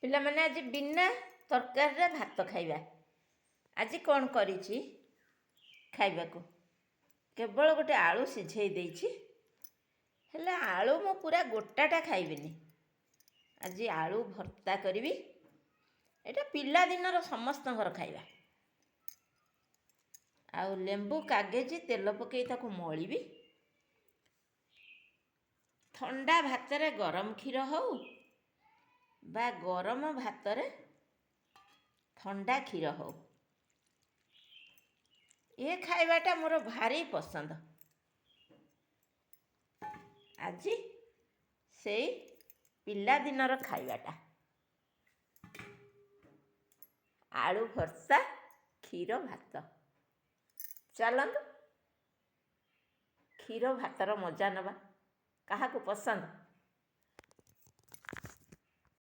ପିଲାମାନେ ଆଜି ବିନା ତରକାରୀରେ ଭାତ ଖାଇବା। ଆଜି କ'ଣ କରିଛି ଖାଇବାକୁ? କେବଳ ଗୋଟେ ଆଳୁ ସିଝେଇ ଦେଇଛି। ହେଲେ ଆଳୁ ମୁଁ ପୁରା ଗୋଟାଟା ଖାଇବିନି। ଆଜି ଆଳୁ ଭର୍ତ୍ତା କରିବି। ଏଇଟା ପିଲାଦିନର ସମସ୍ତଙ୍କର ଖାଇବା। ଆଉ ଲେମ୍ବୁ କାଗେଜି ତେଲ ପକାଇ ତାକୁ ମଳିବି। ଥଣ୍ଡା ଭାତରେ ଗରମ କ୍ଷୀର ହଉ ବା ଗରମ ଭାତରେ ଥଣ୍ଡା କ୍ଷୀର ହଉ, ଏ ଖାଇବାଟା ମୋର ଭାରି ପସନ୍ଦ। ଆଜି ସେଇ ପିଲାଦିନର ଖାଇବାଟା, ଆଳୁ ଭର୍ତ୍ତା କ୍ଷୀର ଭାତ। ଚାଲନ୍ତୁ କ୍ଷୀର ଭାତର ମଜା ନେବା। କାହାକୁ ପସନ୍ଦ?